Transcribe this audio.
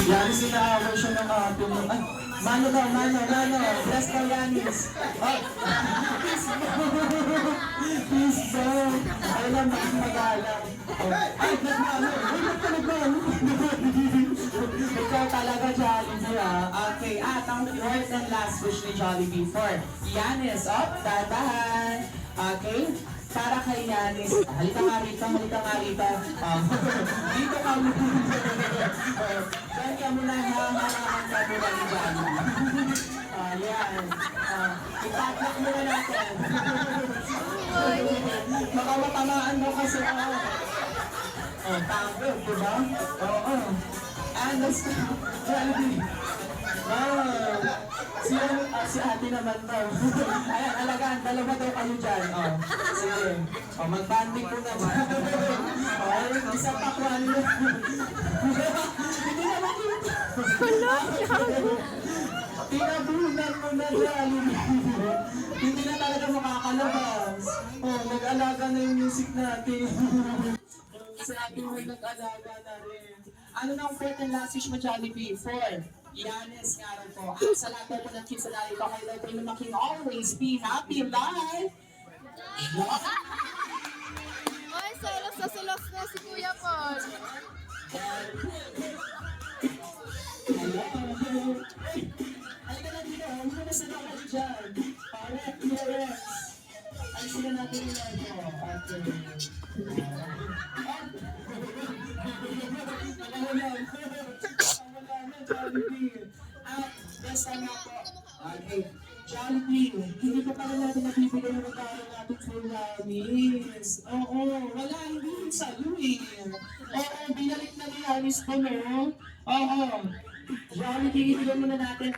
Yanis, inaaway siya ng ate mo. Ay, mano daw, mano. Bless ka, Yanis. Oh. Please don't. Ay lang, bakit magalang. Oh. Ay, nagmano. Ay, nagmano. Ikaw talaga, Jollibee, ah. Okay, at ang fourth and last wish ni Jollibee for Yanis. Oh, dadahan. Okay. Para kay Yanis. Halika nga rito. Dito ka muna. Saan ka muna hahalaman ka muna ni Jollibee? Yan. Ipatlak muna natin. Baka matamaan mo kasi ako. Tango, diba? Oo. Understand. Jollibee. Si ate naman daw. Ayan, alagaan, dalawa daw kayo dyan. Sige. Mag-banding ko naman. Ayun, isa pa ko ano. Hindi na makita. Tinabunan mo na dyan. Hindi na talaga makakalabas. Nag-alaga na yung music natin. Sa ating may nag-alaga na rin. Ano na ang fourth and last wish mo, Jollibee? Fourth. Yanis nga rin po. At sa lahat po ng kids na narito, kayo daw po yung making always be happy life. Ay, sulos na si Kuya Paul. Hello. Halika na dito. Huwag mo na sa naman dyan. Rex. Alisin na natin yung ito. At basta nga po, okay, Jollibee, hindi pa pala natin nabibigay ng regalo natin for Yanis. Oo, wala, hindi yung saluin. Oo, binalik na ni Yanis ko, no? Oo, Jollibee, ibigay muna natin